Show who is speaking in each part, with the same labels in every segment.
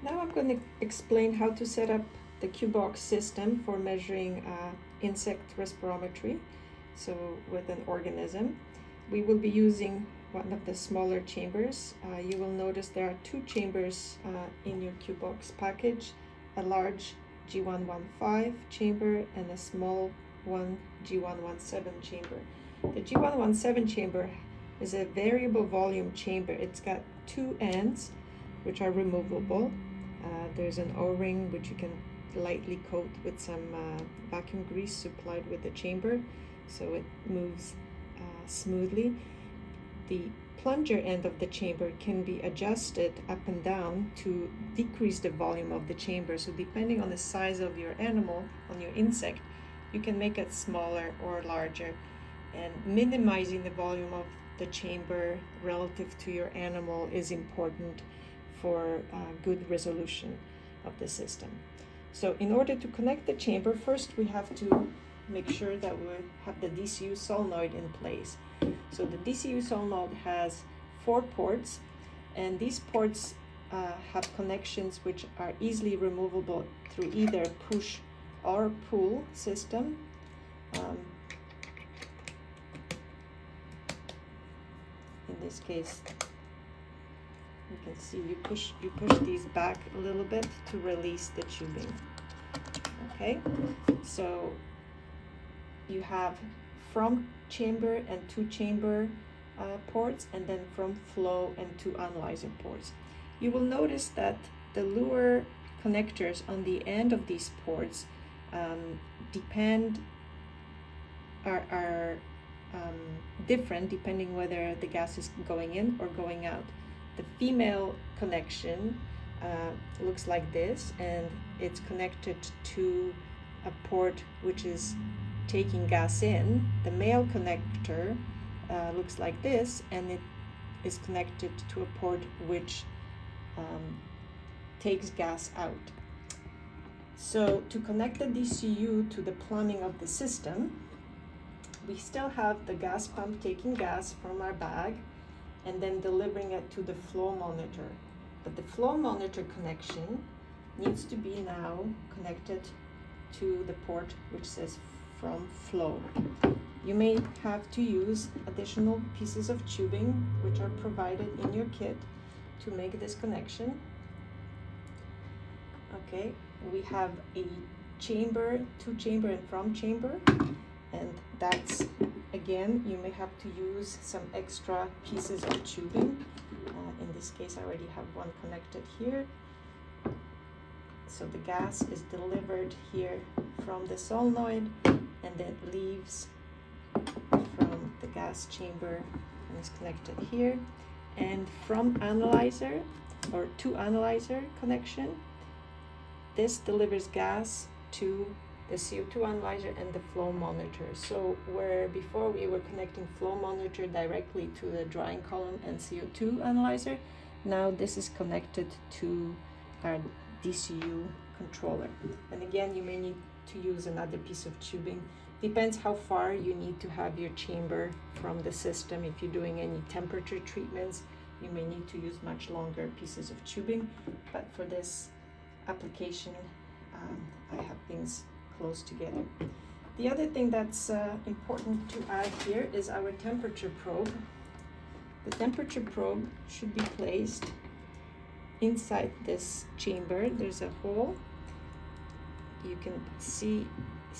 Speaker 1: Now I'm going to explain how to set up the Q Box system for measuring insect respirometry, so with an organism. We will be using one of the smaller chambers. You will notice there are two chambers in your Q Box package, a large G115 chamber and a small one G117 chamber. The G117 chamber is a variable volume chamber. It's got two ends which are removable. There's an O-ring which you can lightly coat with some vacuum grease supplied with the chamber so it moves smoothly. The plunger end of the chamber can be adjusted up and down to decrease the volume of the chamber. So depending on the size of your animal, on your insect, you can make it smaller or larger, and minimizing the volume of the chamber relative to your animal is important for good resolution of the system. So in order to connect the chamber, first we have to make sure that we have the DCU solenoid in place. So the DCU solenoid has 4 ports, and these ports have connections which are easily removable through either push or pull system. In this case, you can see you push these back a little bit to release the tubing. Okay, so you have from chamber and to chamber ports, and then from flow and to analyzer ports. You will notice that the lure connectors on the end of these ports are different depending whether the gas is going in or going out. The female connection looks like this, and it's connected to a port which is taking gas in. The male connector looks like this, and it is connected to a port which takes gas out. So to connect the DCU to the plumbing of the system, we still have the gas pump taking gas from our bag and then delivering it to the flow monitor. But the flow monitor connection needs to be now connected to the port which says from flow. You may have to use additional pieces of tubing which are provided in your kit to make this connection. Okay, we have a chamber, to chamber and from chamber, and that's, again, you may have to use some extra pieces of tubing. In this case, I already have one connected here. So the gas is delivered here from the solenoid, and then leaves from the gas chamber and is connected here. And from analyzer or to analyzer connection, this delivers gas to the CO2 analyzer and the flow monitor. So where before we were connecting flow monitor directly to the drying column and CO2 analyzer, now this is connected to our DCU controller. And again, you may need to use another piece of tubing. Depends how far you need to have your chamber from the system. If you're doing any temperature treatments, you may need to use much longer pieces of tubing, but for this application, I have things close together. The other thing that's important to add here is our temperature probe. The temperature probe should be placed inside this chamber. There's a hole. You can see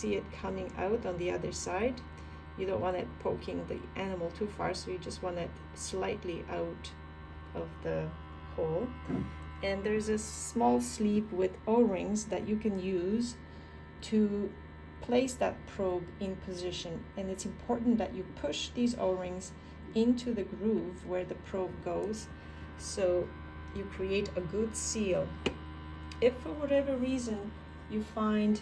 Speaker 1: it coming out on the other side. You don't want it poking the animal too far, so you just want it slightly out of the hole. And there's a small sleeve with O-rings that you can use to place that probe in position. And it's important that you push these O-rings into the groove where the probe goes, so you create a good seal. If for whatever reason you find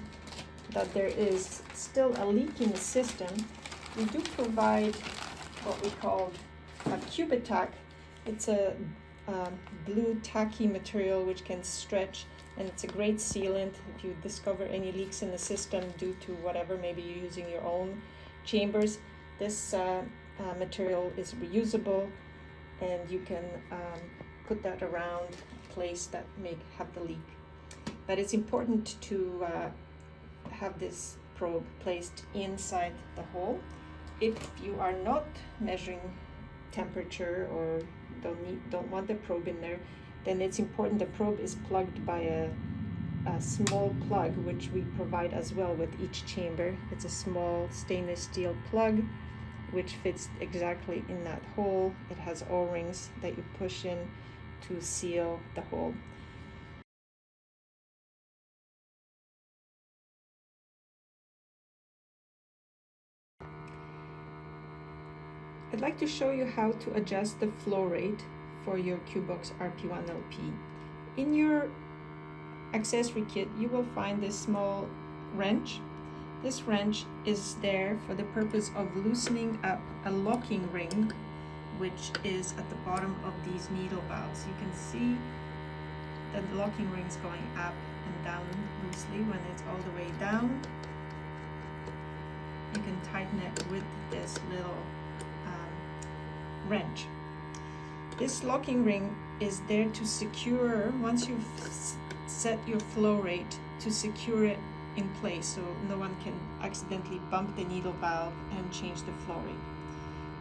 Speaker 1: that there is still a leak in the system, we do provide what we call a Cubitac. It's a blue tacky material which can stretch, and it's a great sealant if you discover any leaks in the system due to whatever, maybe you're using your own chambers. This material is reusable, and you can put that around, place that may have the leak. But it's important to have this probe placed inside the hole. If you are not measuring temperature or don't want the probe in there, then it's important the probe is plugged by a small plug, which we provide as well with each chamber. It's a small stainless steel plug which fits exactly in that hole. It has O-rings that you push in to seal the hole. I'd like to show you how to adjust the flow rate for your Q Box RP1LP. In your accessory kit, you will find this small wrench. This wrench is there for the purpose of loosening up a locking ring, which is at the bottom of these needle valves. You can see that the locking ring is going up and down loosely. When it's all the way down, you can tighten it with this little wrench. This locking ring is there to secure, once you've set your flow rate, to secure it in place so no one can accidentally bump the needle valve and change the flow rate.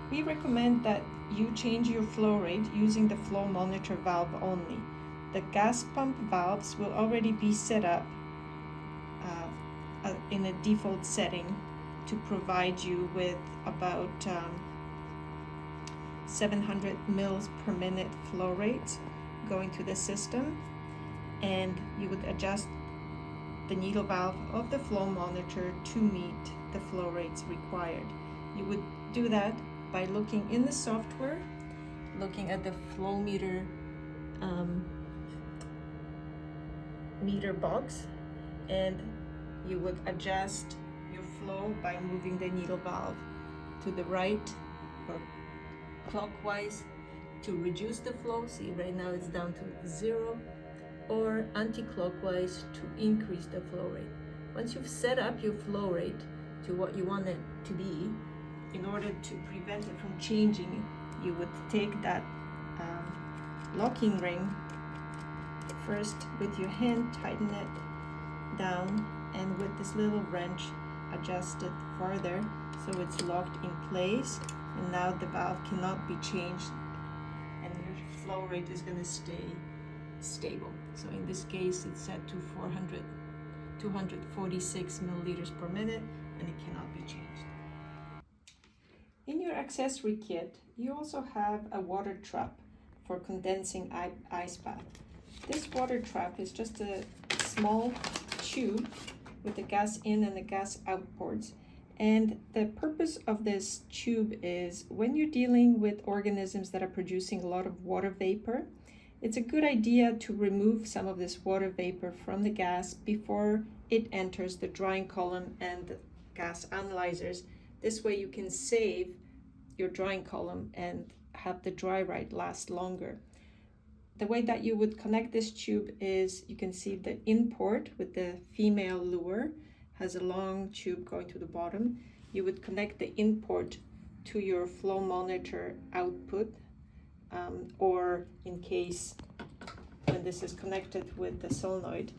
Speaker 1: We recommend that you change your flow rate using the flow monitor valve only. The gas pump valves will already be set up in a default setting to provide you with about 700 mils per minute flow rate going to the system, and you would adjust the needle valve of the flow monitor to meet the flow rates required. You would do that by looking in the software, looking at the flow meter meter box, and you would adjust your flow by moving the needle valve to the right or clockwise to reduce the flow. See, right now it's down to 0, or anti-clockwise to increase the flow rate. Once you've set up your flow rate to what you want it to be, in order to prevent it from changing, you would take that locking ring first with your hand, tighten it down, and with this little wrench adjust it further so it's locked in place, and now the valve cannot be changed and your flow rate is going to stay stable. So in this case it's set to 246 milliliters per minute, and it cannot be changed. In your accessory kit, you also have a water trap for condensing ice bath. This water trap is just a small tube with the gas in and the gas out ports. And the purpose of this tube is when you're dealing with organisms that are producing a lot of water vapor, it's a good idea to remove some of this water vapor from the gas before it enters the drying column and the gas analyzers. This way you can save your drying column and have the dry ride last longer. The way that you would connect this tube is, you can see the in-port with the female lure has a long tube going to the bottom. You would connect the in-port to your flow monitor output, or in case when this is connected with the solenoid,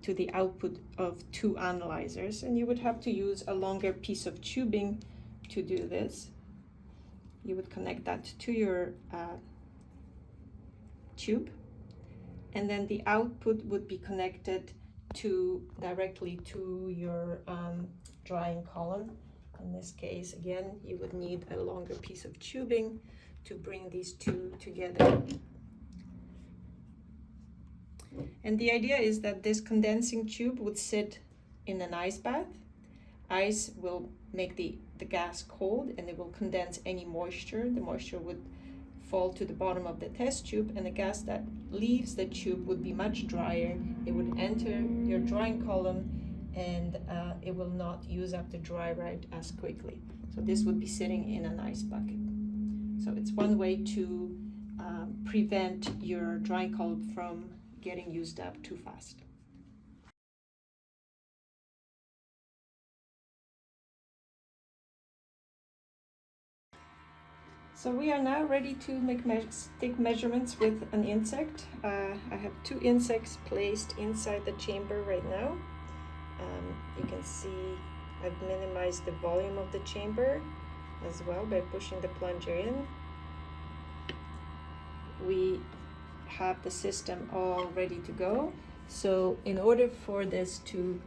Speaker 1: to the output of 2 analyzers, and you would have to use a longer piece of tubing to do this. You would connect that to your tube, and then the output would be connected directly to your drying column. In this case, again, you would need a longer piece of tubing to bring these two together. And the idea is that this condensing tube would sit in an ice bath. Ice will make the gas cold, and it will condense any moisture. The moisture would fall to the bottom of the test tube, and the gas that leaves the tube would be much drier. It would enter your drying column, and it will not use up the dry ride as quickly. So this would be sitting in an ice bucket. So it's one way to prevent your drying column from getting used up too fast. So we are now ready to take measurements with an insect. I have 2 insects placed inside the chamber right now. You can see I've minimized the volume of the chamber as well by pushing the plunger in. We have the system all ready to go. So in order for this to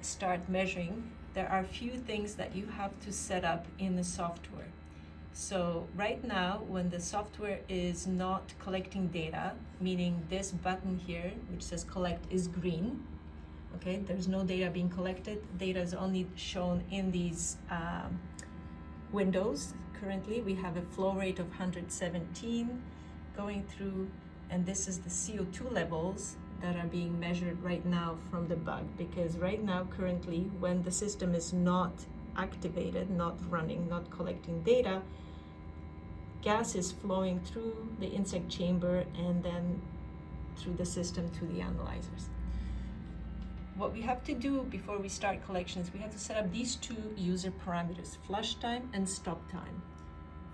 Speaker 1: start measuring, there are a few things that you have to set up in the software. So right now, when the software is not collecting data, meaning this button here, which says collect, is green, okay, there's no data being collected. Data is only shown in these windows. Currently, we have a flow rate of 117 going through, and this is the CO2 levels that are being measured right now from the bug, because right now, currently, when the system is not activated, not running, not collecting data, gas is flowing through the insect chamber and then through the system to the analyzers. What we have to do before we start collections, we have to set up these 2 user parameters, flush time and stop time.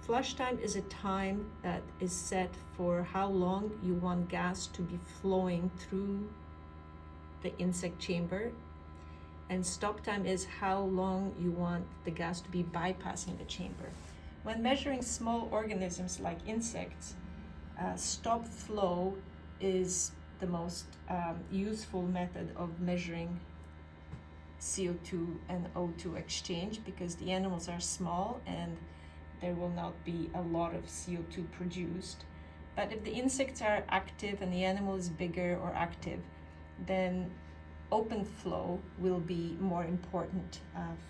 Speaker 1: Flush time is a time that is set for how long you want gas to be flowing through the insect chamber, and stop time is how long you want the gas to be bypassing the chamber. When measuring small organisms like insects, stop flow is the most useful method of measuring CO2 and O2 exchange, because the animals are small and there will not be a lot of CO2 produced. But if the insects are active and the animal is bigger or active, then open flow will be more important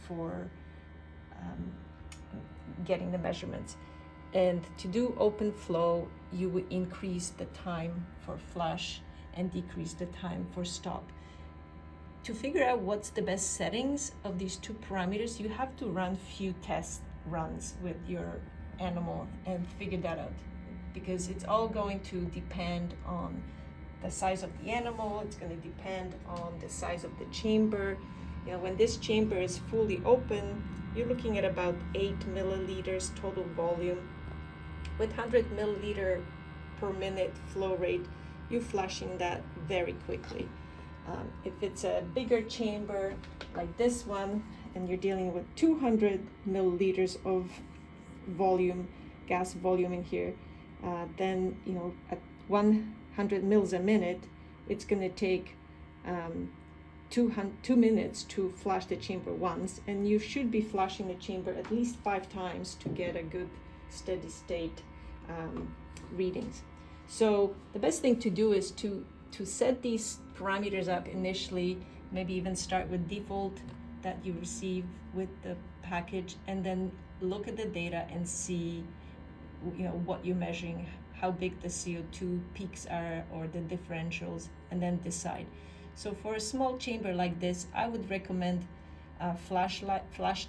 Speaker 1: for getting the measurements. And to do open flow, you would increase the time for flush and decrease the time for stop. To figure out what's the best settings of these 2 parameters, you have to run few test runs with your animal and figure that out, because it's all going to depend on the size of the animal. It's going to depend on the size of the chamber. You know, when this chamber is fully open, you're looking at about 8 milliliters total volume. With 100 milliliter per minute flow rate, you're flushing that very quickly. If it's a bigger chamber like this one, and you're dealing with 200 milliliters of volume, gas volume in here, then, you know, at 100 mils a minute, it's going to take 2 minutes to flush the chamber once, and you should be flushing the chamber at least 5 times to get a good steady state readings. So the best thing to do is to set these parameters up initially, maybe even start with default that you receive with the package, and then look at the data and see, you know, what you're measuring, how big the CO2 peaks are or the differentials, and then decide. So for a small chamber like this, I would recommend flush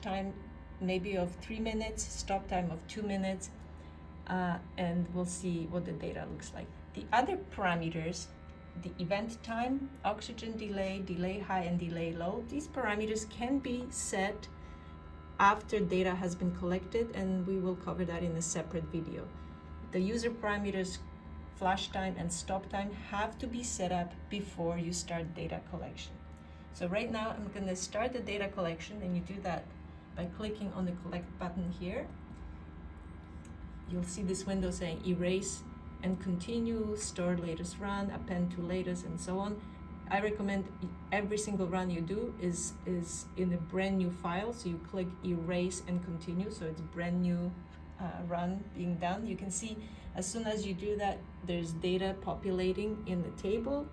Speaker 1: time maybe of 3 minutes, stop time of 2 minutes, and we'll see what the data looks like. The other parameters, the event time, oxygen delay, delay high and delay low, these parameters can be set after data has been collected, and we will cover that in a separate video. The user parameters, flush time and stop time, have to be set up before you start data collection. So right now I'm going to start the data collection, and you do that by clicking on the collect button here. You'll see this window saying erase and continue, store latest run, append to latest, and so on. I recommend every single run you do is in a brand new file, so you click erase and continue, so it's brand new run being done. You can see as soon as you do that, there's data populating in the table.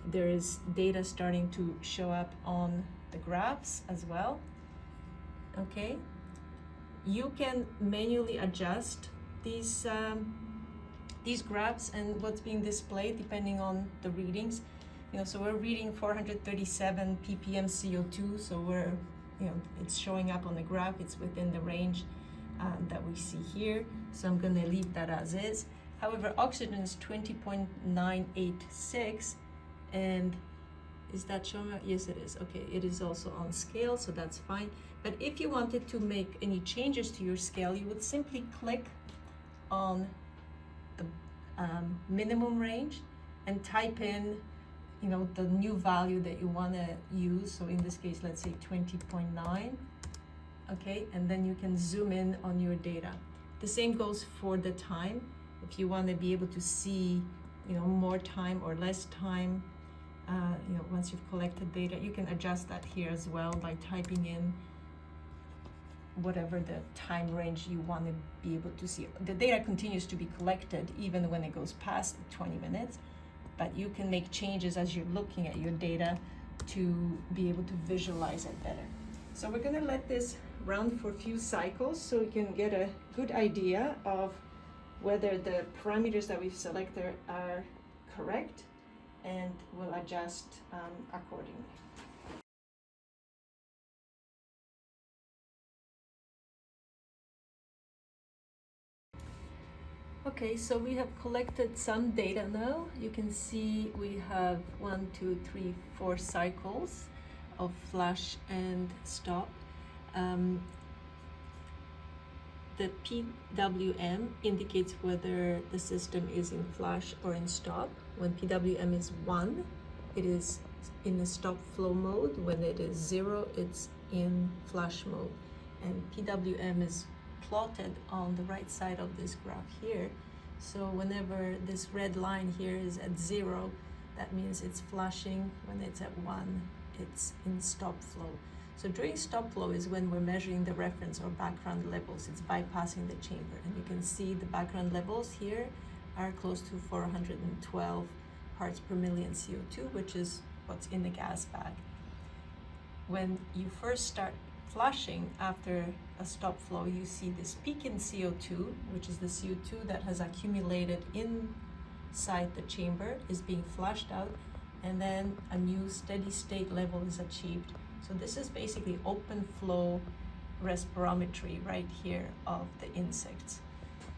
Speaker 1: There is data starting to show up on the graphs as well. Okay, you can manually adjust these graphs and what's being displayed depending on the readings. You know, so we're reading 437 ppm CO2, so we're, you know, it's showing up on the graph. It's within the range that we see here. So I'm going to leave that as is. However, oxygen is 20.986, and Is that showing up? Yes, it is. Okay, it is also on scale, so that's fine. But if you wanted to make any changes to your scale, you would simply click on the minimum range and type in, you know, the new value that you want to use. So in this case, let's say 20.9. Okay, and then you can zoom in on your data. The same goes for the time. If you want to be able to see, you know, more time or less time, you know, once you've collected data, you can adjust that here as well by typing in whatever the time range you want to be able to see. The data continues to be collected even when it goes past 20 minutes, but you can make changes as you're looking at your data to be able to visualize it better. So we're going to let this run for a few cycles so we can get a good idea of whether the parameters that we've selected are correct, and we'll adjust accordingly. Okay, so we have collected some data now. You can see we have 1, 2, 3, 4 cycles of flash and stop. The PWM indicates whether the system is in flash or in stop. When PWM is 1, it is in the stop flow mode. When it is 0, it's in flash mode. And PWM is plotted on the right side of this graph here. So whenever this red line here is at 0, that means it's flashing. When it's at 1, it's in stop flow. So during stop flow is when we're measuring the reference or background levels. It's bypassing the chamber. And you can see the background levels here are close to 412 parts per million CO2, which is what's in the gas bag. When you first start flashing after a stop flow, you see this peak in CO2, which is the CO2 that has accumulated inside the chamber, is being flashed out, and then a new steady state level is achieved. So this is basically open flow respirometry right here of the insects.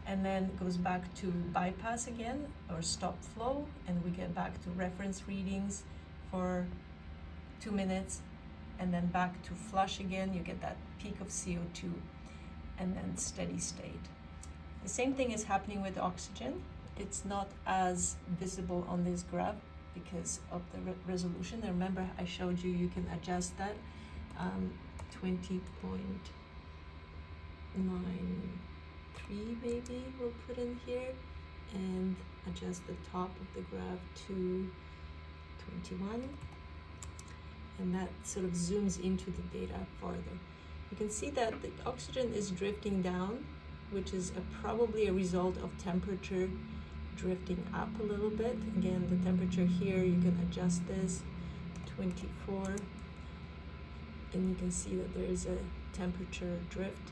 Speaker 1: And then it goes back to bypass again, or stop flow, and we get back to reference readings for 2 minutes, and then back to flush again. You get that peak of CO2, and then steady state. The same thing is happening with oxygen. It's not as visible on this graph because of the resolution. And remember, I showed you, you can adjust that. 20.93 maybe we'll put in here, and adjust the top of the graph to 21. And that sort of zooms into the data further. You can see that the oxygen is drifting down, which is probably a result of temperature drifting up a little bit. Again, the temperature here, you can adjust this, 24, and you can see that there is a temperature drift.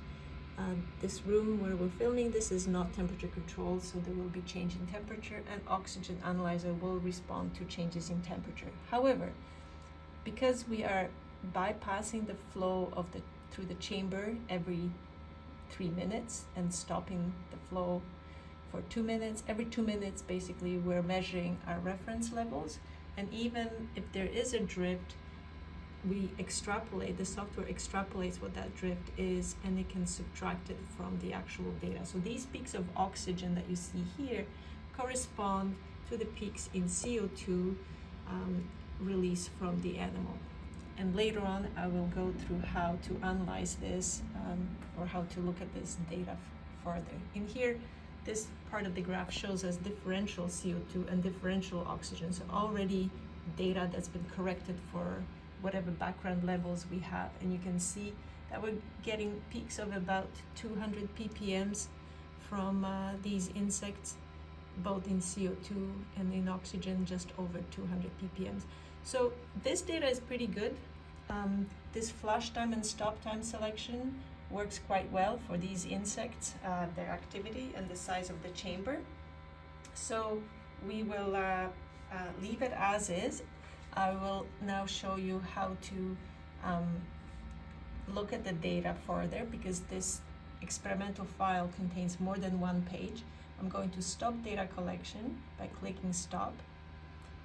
Speaker 1: This room where we're filming this is not temperature controlled, so there will be change in temperature, and oxygen analyzer will respond to changes in temperature. However, because we are bypassing the flow of through the chamber every 3 minutes and stopping the flow for 2 minutes, every 2 minutes basically we're measuring our reference levels, and even if there is a drift, we extrapolate, the software extrapolates what that drift is, and it can subtract it from the actual data. So these peaks of oxygen that you see here correspond to the peaks in CO2 release from the animal. And later on I will go through how to analyze this or how to look at this data further. In here, this part of the graph shows us differential CO2 and differential oxygen. So already data that's been corrected for whatever background levels we have. And you can see that we're getting peaks of about 200 ppms from these insects, both in CO2 and in oxygen, just over 200 ppms. So this data is pretty good. This flash time and stop time selection works quite well for these insects, their activity and the size of the chamber. So we will leave it as is. I will now show you how to look at the data further, because this experimental file contains more than one page. I'm going to stop data collection by clicking stop,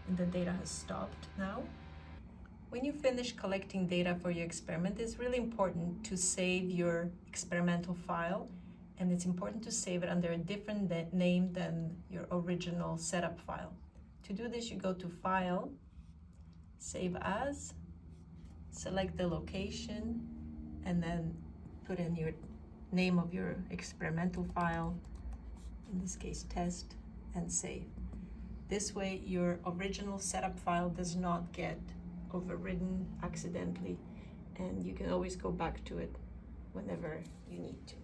Speaker 1: and the data has stopped now. When you finish collecting data for your experiment, it's really important to save your experimental file, and it's important to save it under a different name than your original setup file. To do this, you go to File, Save As, select the location, and then put in your name of your experimental file, in this case test, and save. This way your original setup file does not get overridden accidentally, and you can always go back to it whenever you need to.